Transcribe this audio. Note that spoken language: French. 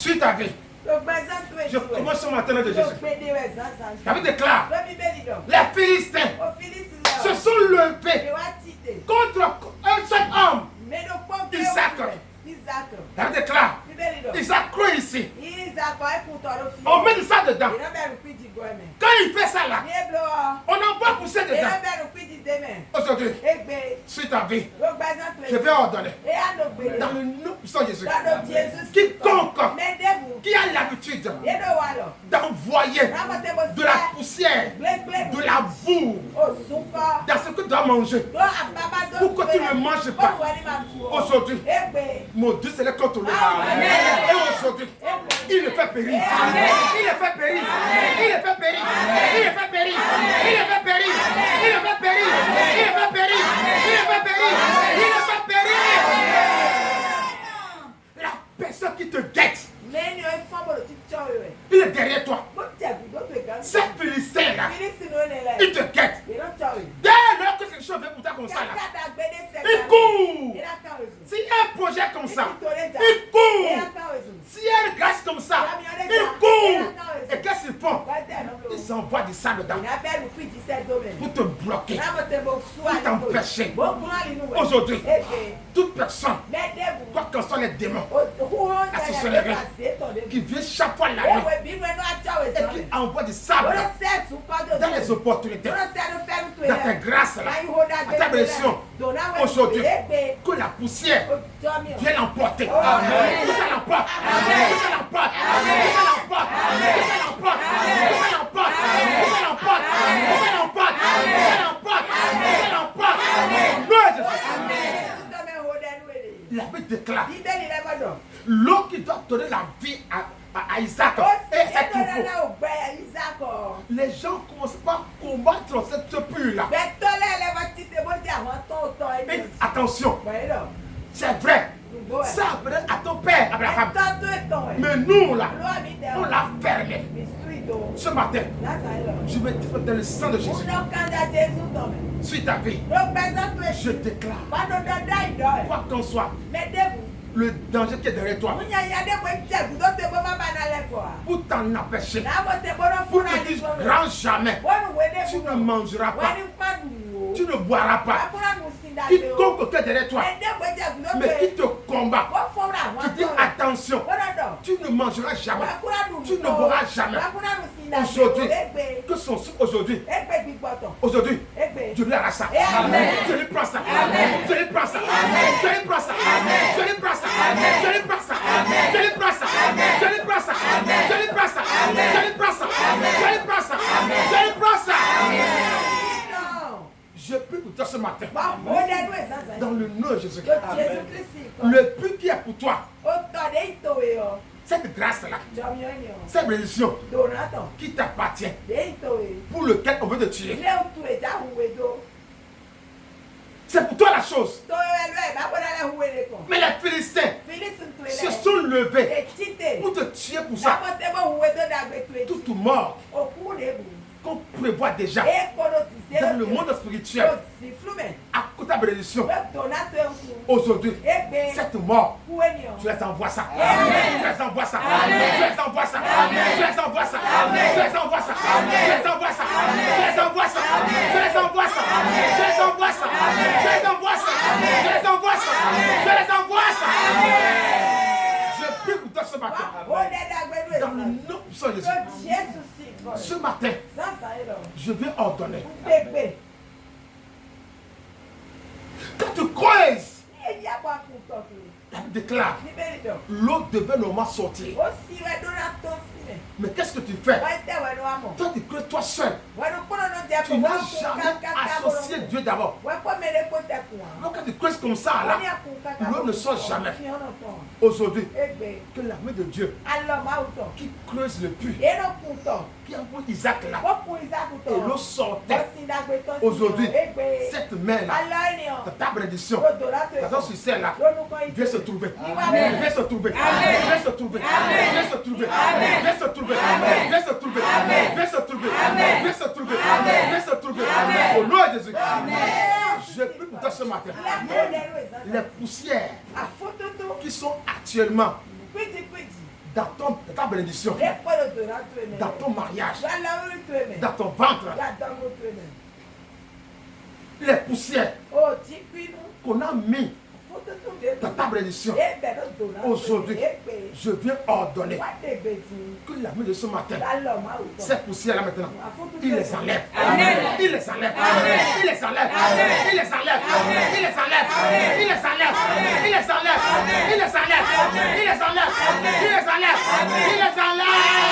Suis ta vie. Je commence ce matin de Jésus. La Bible déclare, les Philistins se sont levés contre un seul homme, Isaac. La Bible déclare, Isaac croit ici. On met ça dedans. Quand il fait ça là, on en va pousser dedans. Aujourd'hui, suis ta vie. Je vais ordonner dans le nom puissant de Jésus. Quiconque qui a l'habitude d'envoyer de la poussière, de la boue dans ce que tu dois manger pour que tu ne manges pas. Aujourd'hui, mon Dieu c'est le contrôle. Et aujourd'hui, il le fait périr. Il le fait périr. Il le fait périr. Il le fait périr. Il le fait périr. Il le fait périr. Il le fait périr. Il le fait périr. Il le fait périr. La personne qui te guette, il est derrière toi. Ces Philistins là, il te guette. Dès lors que quelque chose vient pour toi comme ça là, il court. S'il y a un projet comme ça, il court. S'il y a une grâce comme ça, il court. Et qu'est-ce qu'ils font? Ils envoient du sable dedans pour te bloquer, pour t'empêcher. Aujourd'hui, toute personne, quoi qu'en soit les démons, la sorcellerie, qui vient chaque fois la nuit et qui envoie du sable dans les opportunités, dans tes grâces là, à ta blessure. Aujourd'hui, que la poussière vienne l'emporter. Que ça l'emporte. Que ça l'emporte. Que ça l'emporte. Que ça l'emporte. Que ça l'emporte. Que ça l'emporte. Que ça l'emporte. Que ça l'emporte. Que ça l'emporte. La Bible déclare l'eau qui doit donner la vie à Isaac et ses troupeaux. Les gens ne commencent pas à combattre cette pure-là. Attention, c'est vrai. Ça appartient à ton père Abraham. Mais nous là, on l'a fermé. Ce matin, je me dis dans le sang de Jésus. Suis ta vie. Je déclare, quoi qu'en soit, le danger qui est derrière toi, pour t'en empêcher, pour te dire grand jamais, tu ne mangeras pas, tu ne boiras pas. Quiconque qui est derrière toi, mais qui te combat, tu dis attention, tu ne mangeras jamais, tu ne boiras jamais. Aujourd'hui, que son souffle aujourd'hui, je lui arrache ça, je lui prends ça, je lui prends ça, je lui prends ça, je lui prends ça, je lui prends ça, je lui prends ça, je lui prends ça, je lui prends ça, je lui prends ça, je lui prends ça, je lui prends ça. Je prie pour toi ce matin, dans le nom de Jésus. Le but qui est pour toi, cette grâce-là, cette bénédiction qui t'appartient, pour lequel on veut te tuer, c'est pour toi la chose. Mais les Philistins se sont levés pour te tuer pour ça. Toute mort qu'on prévoit déjà dans le monde spirituel à côté de la bénédiction. Aujourd'hui, cette mort, je les envoie ça. Je les envoie ça. Je les envoie ça. Je les envoie ça. Je les envoie ça. Je les envoie ça. Je les envoie ça. Je les envoie ça. Je les envoie ça. Je les envoie ça. Je les envoie ça. Je les envoie ça. Je prie pour toi ce matin. Dans le nom puissant de Jésus. Ce matin, je vais ordonner. Quand tu creuses, la Bible déclare, l'eau devait normalement sortir. Mais qu'est-ce que tu fais? Toi, tu creuses toi seul. Tu n'as jamais associé Dieu d'abord. Donc quand tu creuses comme ça, là, l'eau ne sort jamais. Aujourd'hui, que la main de Dieu qui creuse le puits, qui envoie Isaac là, et l'eau sortait. Aujourd'hui, cette main-là, ta bénédiction, ta succès là, vient se trouver. Vient se trouver. Vient se trouver. Vient se trouver. Vient se trouver. Vient se trouver. Vient se trouver. Vient se trouver. Vient se trouver. Au nom de Jésus. Je prie pour toi ce matin. Les poussières qui sont actuellement dans ta bénédiction, dans ton mariage, dans ton ventre, les poussières qu'on a mis dans ta bénédiction, aujourd'hui, je viens ordonner que la main de ce matin, ces poussières-là maintenant, il les enlève. Il les enlève. Il les enlève. Il les enlève. Il les enlève. Il les enlève. Il les enlève. Il les enlève. Il les enlève. Il les enlève. Il les enlève.